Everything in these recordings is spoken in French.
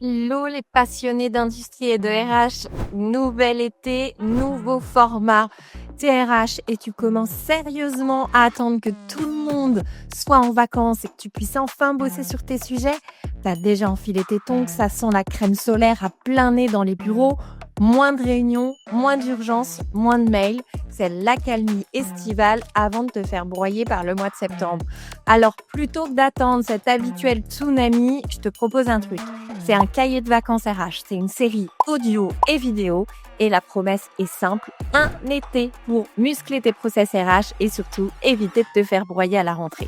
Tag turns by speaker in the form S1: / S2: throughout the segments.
S1: Hello les passionnés d'industrie et de RH, nouvel été, nouveau format TRH et tu commences sérieusement à attendre que tout le monde soit en vacances et que tu puisses enfin bosser sur tes sujets. T'as déjà enfilé tes tongs, ça sent la crème solaire à plein nez dans les bureaux, moins de réunions, moins d'urgences, moins de mails. C'est l'accalmie estivale avant de te faire broyer par le mois de septembre. Alors plutôt que d'attendre cet habituel tsunami, je te propose un truc. C'est un cahier de vacances RH, c'est une série audio et vidéo et la promesse est simple, un été pour muscler tes process RH et surtout éviter de te faire broyer à la rentrée.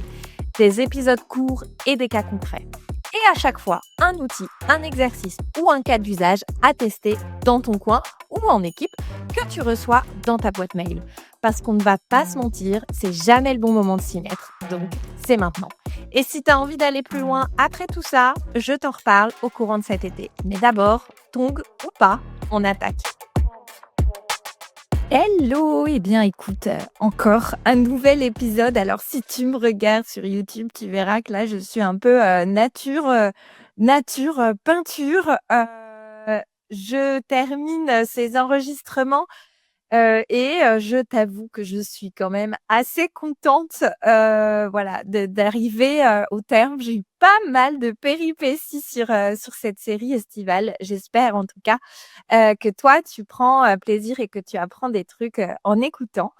S1: Des épisodes courts et des cas concrets. Et à chaque fois, un outil, un exercice ou un cas d'usage à tester dans ton coin ou en équipe que tu reçois dans ta boîte mail. Parce qu'on ne va pas se mentir, c'est jamais le bon moment de s'y mettre, donc c'est maintenant. Et si tu as envie d'aller plus loin après tout ça, je t'en reparle au courant de cet été. Mais d'abord, tongs ou pas, on attaque. Hello, eh bien écoute, encore un nouvel épisode. Alors si tu me regardes sur YouTube, tu verras que là je suis un peu peinture. Je termine ces enregistrements et je t'avoue que je suis quand même assez contente, voilà, d'arriver, au terme. J'ai eu pas mal de péripéties sur cette série estivale. J'espère en tout cas, que toi tu prends, plaisir et que tu apprends des trucs, en écoutant.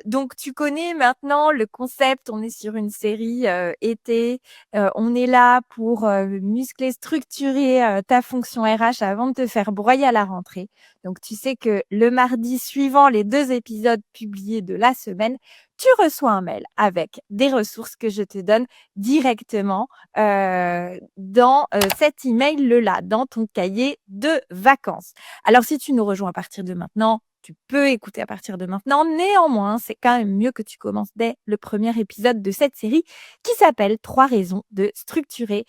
S1: Donc tu connais maintenant le concept, on est sur une série, été, on est là pour, muscler, structurer, ta fonction RH avant de te faire broyer à la rentrée. Donc tu sais que le mardi suivant les 2 épisodes publiés de la semaine, tu reçois un mail avec des ressources que je te donne directement, dans, cet email-là, dans ton cahier de vacances. Alors si tu nous rejoins à partir de maintenant, tu peux écouter à partir de maintenant. Néanmoins, c'est quand même mieux que tu commences dès le premier épisode de cette série qui s'appelle 3 raisons de structurer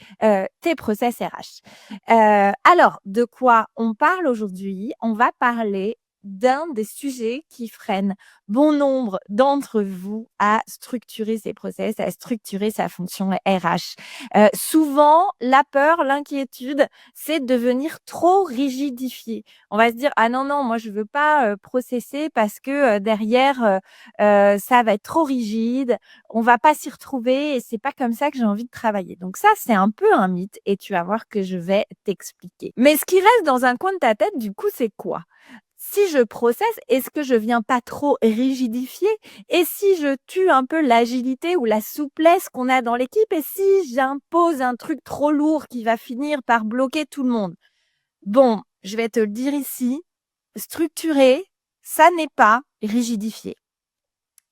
S1: tes process RH. Alors, de quoi on parle aujourd'hui? On va parler d'un des sujets qui freinent bon nombre d'entre vous à structurer ses process, à structurer sa fonction RH. Souvent, la peur, l'inquiétude, c'est de devenir trop rigidifié. On va se dire: «Ah non, non, moi je veux pas, processer parce que, derrière, ça va être trop rigide, on va pas s'y retrouver et c'est pas comme ça que j'ai envie de travailler». Donc ça, c'est un peu un mythe et tu vas voir que je vais t'expliquer. Mais ce qui reste dans un coin de ta tête, du coup, c'est quoi? Si je processe, est-ce que je viens pas trop rigidifier? Et si je tue un peu l'agilité ou la souplesse qu'on a dans l'équipe? Et si j'impose un truc trop lourd qui va finir par bloquer tout le monde? Bon, je vais te le dire ici, structurer, ça n'est pas rigidifier.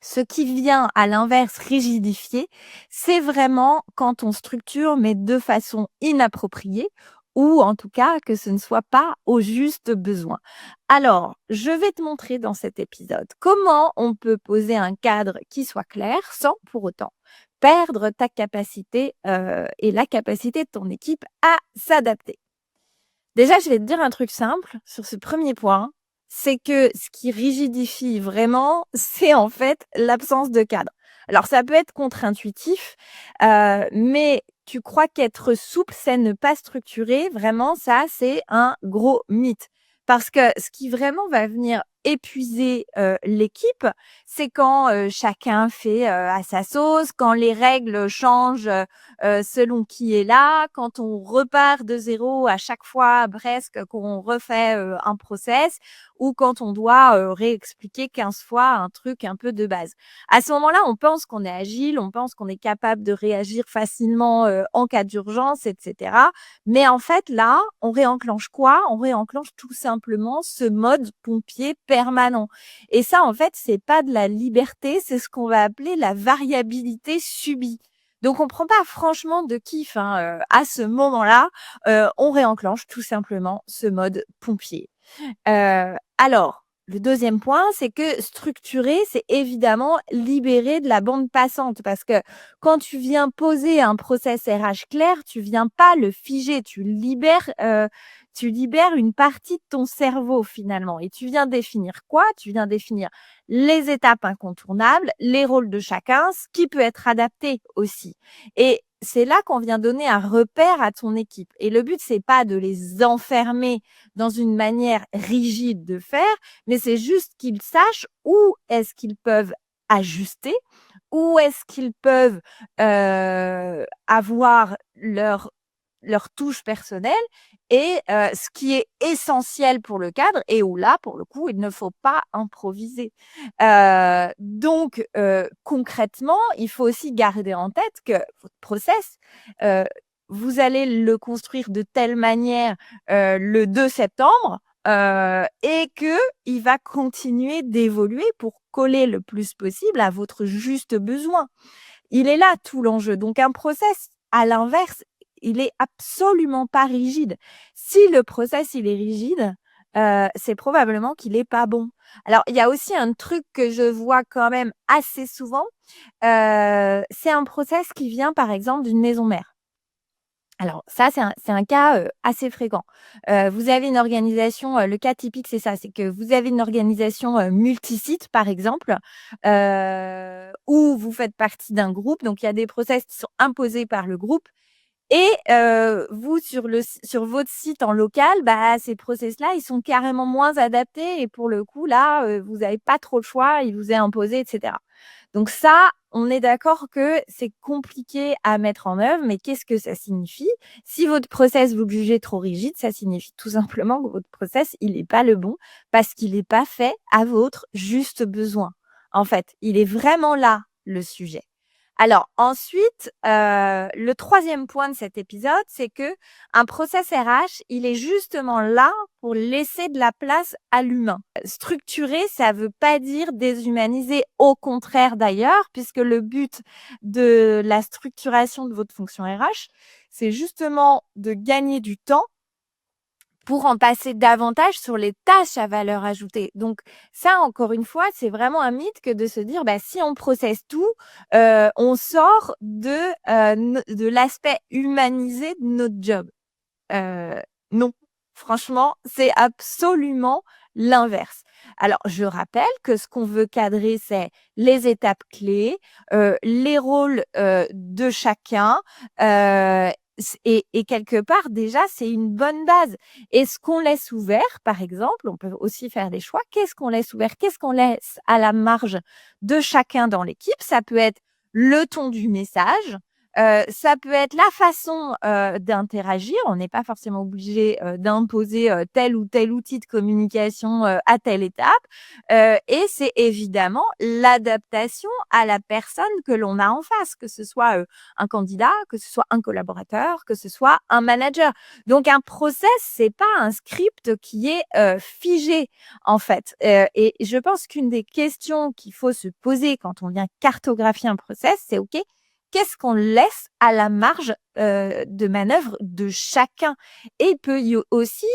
S1: Ce qui vient à l'inverse rigidifier, c'est vraiment quand on structure mais de façon inappropriée ou en tout cas que ce ne soit pas au juste besoin. Alors, je vais te montrer dans cet épisode comment on peut poser un cadre qui soit clair sans pour autant perdre ta capacité et la capacité de ton équipe à s'adapter. Déjà, je vais te dire un truc simple sur ce premier point, c'est que ce qui rigidifie vraiment, c'est en fait l'absence de cadre. Alors ça peut être contre-intuitif, mais tu crois qu'être souple, c'est ne pas structurer, vraiment ça, c'est un gros mythe. Parce que ce qui vraiment va venir épuiser, l'équipe, c'est quand, chacun fait, à sa sauce, quand les règles changent, selon qui est là, quand on repart de zéro à chaque fois presque qu'on refait, un process ou quand on doit, réexpliquer 15 fois un truc un peu de base. À ce moment-là, on pense qu'on est agile, on pense qu'on est capable de réagir facilement, en cas d'urgence et cetera. Mais en fait, là, on réenclenche quoi? On réenclenche tout simplement ce mode pompier permanent. Et ça, en fait, c'est pas de la liberté, c'est ce qu'on va appeler la variabilité subie. Donc on prend pas franchement de kiff, hein, à ce moment-là, on réenclenche tout simplement ce mode pompier. Alors, le deuxième point, c'est que structurer, c'est évidemment libérer de la bande passante parce que quand tu viens poser un process RH clair, tu viens pas le figer, tu libères une partie de ton cerveau finalement et tu viens définir quoi? Tu viens définir les étapes incontournables, les rôles de chacun, ce qui peut être adapté aussi et c'est là qu'on vient donner un repère à ton équipe. Et le but, c'est pas de les enfermer dans une manière rigide de faire, mais c'est juste qu'ils sachent où est-ce qu'ils peuvent ajuster, où est-ce qu'ils peuvent avoir leur touche personnelle et ce qui est essentiel pour le cadre et où là, pour le coup, il ne faut pas improviser. Donc, concrètement, il faut aussi garder en tête que votre process, euh, vous allez le construire de telle manière le 2 septembre et que il va continuer d'évoluer pour coller le plus possible à votre juste besoin. Il est là tout l'enjeu. Donc un process, à l'inverse, il est absolument pas rigide. Si le process, il est rigide, c'est probablement qu'il est pas bon. Alors, il y a aussi un truc que je vois quand même assez souvent, c'est un process qui vient, par exemple, d'une maison mère. Alors ça, c'est un cas, assez fréquent. Vous avez une organisation, le cas typique, c'est ça, c'est que vous avez une organisation, multisite, par exemple, où vous faites partie d'un groupe. Donc il y a des process qui sont imposés par le groupe et vous, sur votre site en local, bah, ces process-là, ils sont carrément moins adaptés et pour le coup, là, vous avez pas trop le choix, il vous est imposé et cetera. Donc ça, on est d'accord que c'est compliqué à mettre en œuvre, mais qu'est-ce que ça signifie? Si votre process, vous le jugez trop rigide, ça signifie tout simplement que votre process, il est pas le bon parce qu'il est pas fait à votre juste besoin. En fait, il est vraiment là, le sujet. Alors ensuite, le troisième point de cet épisode, c'est que un process RH, il est justement là pour laisser de la place à l'humain. Structurer, ça veut pas dire déshumaniser, au contraire d'ailleurs, puisque le but de la structuration de votre fonction RH, c'est justement de gagner du temps pour en passer davantage sur les tâches à valeur ajoutée. Donc ça, encore une fois, c'est vraiment un mythe que de se dire, bah, si on processe tout, on sort de l'aspect humanisé de notre job. Non, franchement, c'est absolument l'inverse. Alors, je rappelle que ce qu'on veut cadrer, c'est les étapes clés, les rôles de chacun, et quelque part, déjà, c'est une bonne base. Et ce qu'on laisse ouvert, par exemple, on peut aussi faire des choix. Qu'est-ce qu'on laisse ouvert? Qu'est-ce qu'on laisse à la marge de chacun dans l'équipe? Ça peut être le ton du message, ça peut être la façon d'interagir. On n'est pas forcément obligé d'imposer tel ou tel outil de communication à telle étape. Et c'est évidemment l'adaptation à la personne que l'on a en face, que ce soit un candidat, que ce soit un collaborateur, que ce soit un manager. Donc un process, c'est pas un script qui est figé en fait. Et je pense qu'une des questions qu'il faut se poser quand on vient cartographier un process, c'est OK, qu'est-ce qu'on laisse à la marge de manœuvre de chacun? Et il peut aussi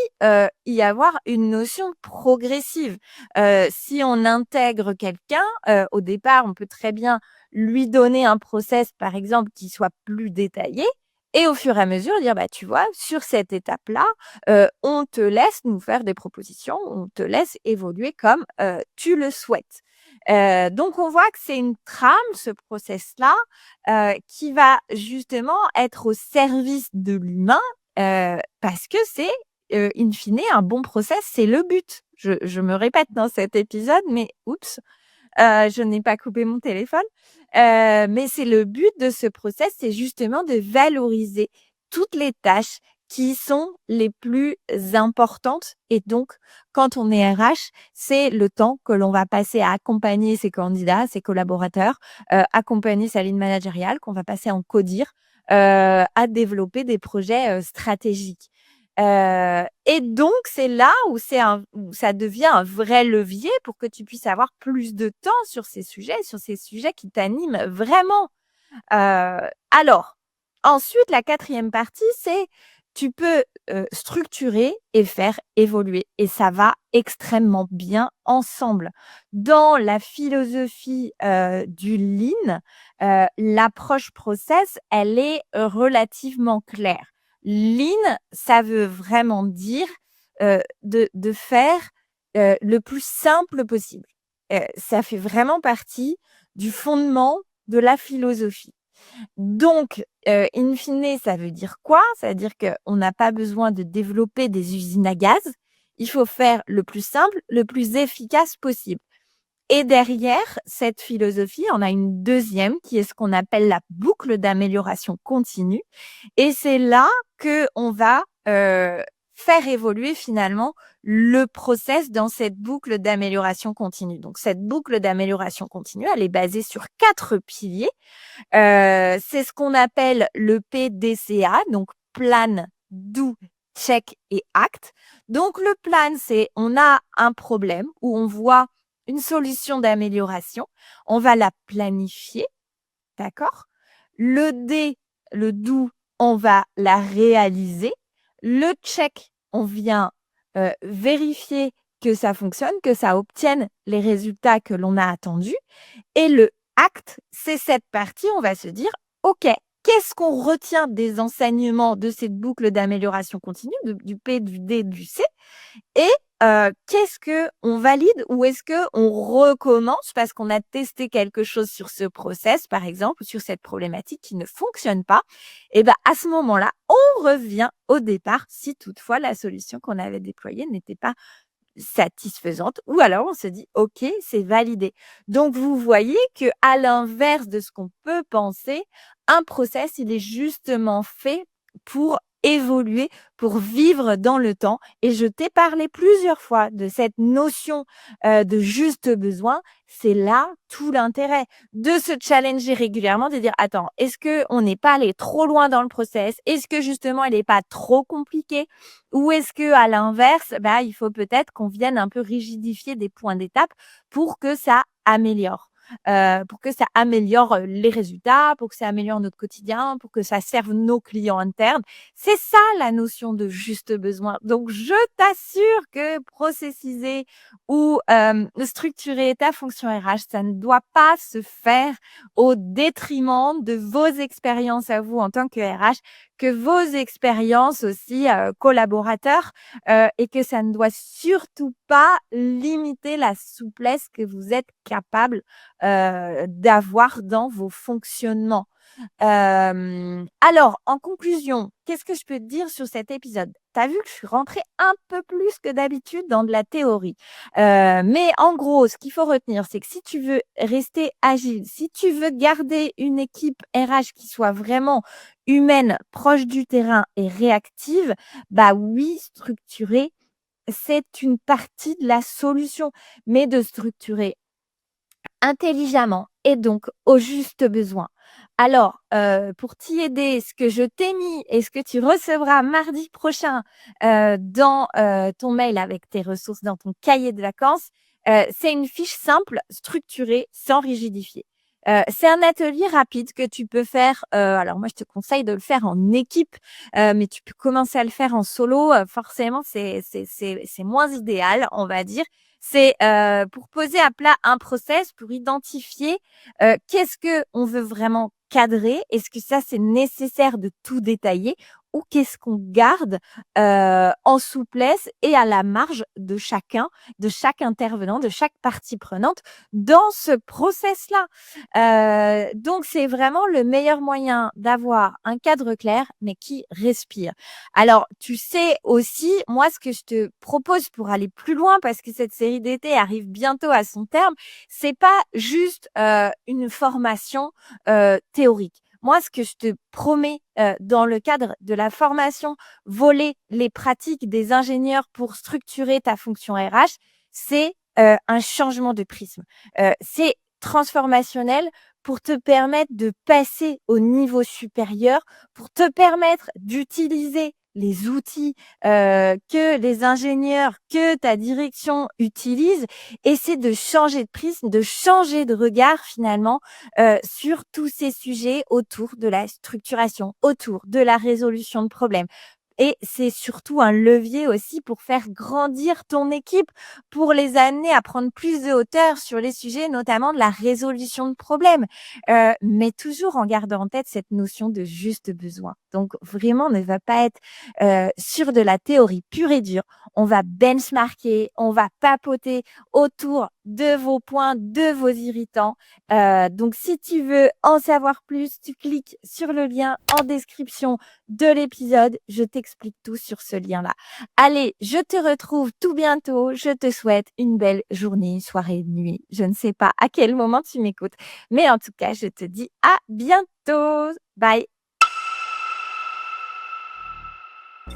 S1: y avoir une notion progressive. Si on intègre quelqu'un, au départ, on peut très bien lui donner un process, par exemple, qui soit plus détaillé. Et au fur et à mesure, dire, bah, tu vois, sur cette étape-là, on te laisse nous faire des propositions, on te laisse évoluer comme tu le souhaites. Donc, on voit que c'est une trame, ce process-là, qui va justement être au service de l'humain parce que c'est, in fine, un bon process, c'est le but. Je me répète dans cet épisode, mais oups, je n'ai pas coupé mon téléphone. Mais c'est le but de ce process, c'est justement de valoriser toutes les tâches qui sont les plus importantes. Et donc, quand on est RH, c'est le temps que l'on va passer à accompagner ses candidats, ses collaborateurs, accompagner sa ligne managériale, qu'on va passer en codir, à développer des projets stratégiques. Et donc, c'est là où ça devient un vrai levier pour que tu puisses avoir plus de temps sur ces sujets qui t'animent vraiment. Alors, ensuite, la quatrième partie, c'est tu peux structurer et faire évoluer. Et ça va extrêmement bien ensemble. Dans la philosophie du Lean, l'approche process, elle est relativement claire. Lean, ça veut vraiment dire de faire le plus simple possible. Ça fait vraiment partie du fondement de la philosophie. Donc, in fine, ça veut dire quoi? Ça veut dire qu'on n'a pas besoin de développer des usines à gaz. Il faut faire le plus simple, le plus efficace possible. Et derrière cette philosophie, on a une deuxième qui est ce qu'on appelle la boucle d'amélioration continue. Et c'est là qu'on va faire évoluer finalement le process dans cette boucle d'amélioration continue. Donc cette boucle d'amélioration continue, elle est basée sur 4 piliers. C'est ce qu'on appelle le PDCA, donc Plan, Do, Check et Act. Donc le plan, c'est on a un problème où on voit une solution d'amélioration, on va la planifier, d'accord? Le D, le Do, on va la réaliser. Le check, on vient vérifier que ça fonctionne, que ça obtienne les résultats que l'on a attendus. Et le acte, c'est cette partie, on va se dire, OK, qu'est-ce qu'on retient des enseignements de cette boucle d'amélioration continue, du P, du D, du C? Et qu'est-ce qu'on valide ou est-ce qu'on recommence parce qu'on a testé quelque chose sur ce process, par exemple, ou sur cette problématique qui ne fonctionne pas? Et ben à ce moment-là, on revient au départ si toutefois la solution qu'on avait déployée n'était pas satisfaisante ou alors on se dit: «OK, c'est validé». Donc vous voyez que à l'inverse de ce qu'on peut penser, un process, il est justement fait pour évoluer, pour vivre dans le temps et je t'ai parlé plusieurs fois de cette notion, de juste besoin. C'est là tout l'intérêt de se challenger régulièrement, de dire: «Attends, est-ce qu'on n'est pas allé trop loin dans le process? Est-ce que justement il n'est pas trop compliqué? Ou est-ce que à l'inverse, bah, il faut peut-être qu'on vienne un peu rigidifier des points d'étape pour que ça améliore, pour que ça améliore, les résultats, pour que ça améliore notre quotidien, pour que ça serve nos clients internes. C'est ça la notion de juste besoin. Donc je t'assure que processiser ou, structurer ta fonction RH, ça ne doit pas se faire au détriment de vos expériences à vous en tant que RH, que vos expériences aussi, collaborateurs, et que ça ne doit surtout pas limiter la souplesse que vous êtes capable, d'avoir dans vos fonctionnements. Alors, en conclusion, qu'est-ce que je peux te dire sur cet épisode? Tu as vu que je suis rentrée un peu plus que d'habitude dans de la théorie. Mais en gros, ce qu'il faut retenir, c'est que si tu veux rester agile, si tu veux garder une équipe RH qui soit vraiment humaine, proche du terrain et réactive, bah oui, structurer, c'est une partie de la solution. Mais de structurer intelligemment et donc au juste besoin. Alors, pour t'y aider, ce que je t'ai mis et ce que tu recevras mardi prochain, dans, ton mail avec tes ressources dans ton cahier de vacances, c'est une fiche simple, structurée, sans rigidifier. C'est un atelier rapide que tu peux faire, alors moi je te conseille de le faire en équipe, mais tu peux commencer à le faire en solo, forcément c'est moins idéal, on va dire. C'est, pour poser à plat un process, pour identifier, qu'est-ce qu'on veut vraiment cadrer? Est-ce que ça, c'est nécessaire de tout détailler? Ou qu'est-ce qu'on garde, en souplesse et à la marge de chacun, de chaque intervenant, de chaque partie prenante dans ce process-là? Donc c'est vraiment le meilleur moyen d'avoir un cadre clair, mais qui respire. Alors, tu sais aussi, moi, ce que je te propose pour aller plus loin, parce que cette série d'été arrive bientôt à son terme, c'est pas juste une formation théorique. Moi, ce que je te promets dans le cadre de la formation voler les pratiques des ingénieurs pour structurer ta fonction RH, c'est un changement de prisme. C'est transformationnel pour te permettre de passer au niveau supérieur, pour te permettre d'utiliser les outils que les ingénieurs, que ta direction utilise, et c'est de changer de prisme, de changer de regard finalement sur tous ces sujets autour de la structuration, autour de la résolution de problèmes. Et c'est surtout un levier aussi pour faire grandir ton équipe, pour les amener à prendre plus de hauteur sur les sujets, notamment de la résolution de problèmes, mais toujours en gardant en tête cette notion de juste besoin. Donc vraiment, ne va pas être sur de la théorie pure et dure. On va benchmarker, on va papoter autour de vos points, de vos irritants. Donc, si tu veux en savoir plus, tu cliques sur le lien en description de l'épisode. Je t'explique tout sur ce lien-là. Allez, je te retrouve tout bientôt. Je te souhaite une belle journée, soirée, nuit. Je ne sais pas à quel moment tu m'écoutes, mais en tout cas, je te dis à bientôt. Bye.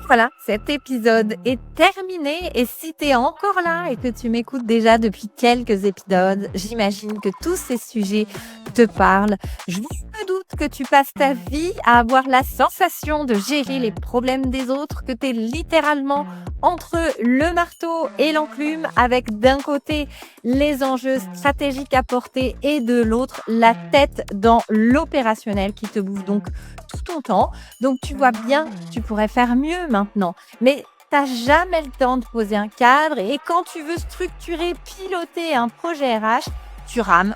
S1: Voilà, cet épisode est terminé et si tu es encore là et que tu m'écoutes déjà depuis quelques épisodes, j'imagine que tous ces sujets te parlent. Je me doute que tu passes ta vie à avoir la sensation de gérer les problèmes des autres, que tu es littéralement entre le marteau et l'enclume avec d'un côté les enjeux stratégiques à porter et de l'autre la tête dans l'opérationnel qui te bouffe donc tout ton temps. Donc tu vois bien, tu pourrais faire mieux maintenant. Mais t'as jamais le temps de poser un cadre et quand tu veux structurer, piloter un projet RH, tu rames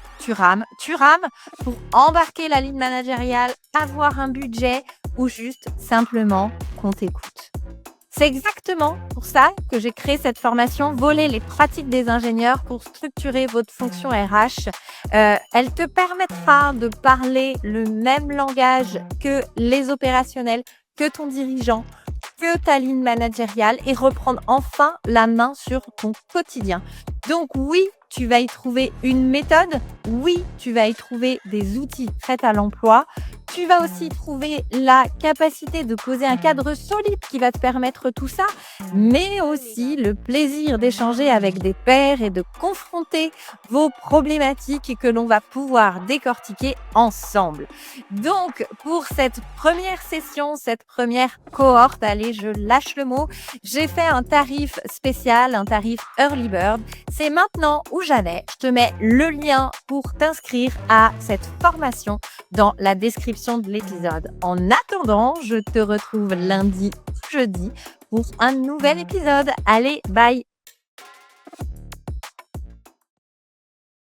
S1: pour embarquer la ligne managériale, avoir un budget ou juste simplement qu'on t'écoute. C'est exactement pour ça que j'ai créé cette formation Voler les pratiques des ingénieurs pour structurer votre fonction RH. Elle te permettra de parler le même langage que les opérationnels, que ton dirigeant, que ta ligne managériale et reprendre enfin la main sur ton quotidien. Donc oui, tu vas y trouver une méthode. Oui, tu vas y trouver des outils prêts à l'emploi. Tu vas aussi trouver la capacité de poser un cadre solide qui va te permettre tout ça, mais aussi le plaisir d'échanger avec des pairs et de confronter vos problématiques que l'on va pouvoir décortiquer ensemble. Donc, pour cette première session, cette première cohorte, allez, je lâche le mot, j'ai fait un tarif spécial, un tarif Early Bird. C'est maintenant ou jamais. Je te mets le lien pour t'inscrire à cette formation dans la description de l'épisode. En attendant, je te retrouve lundi ou jeudi pour un nouvel épisode. Allez, bye!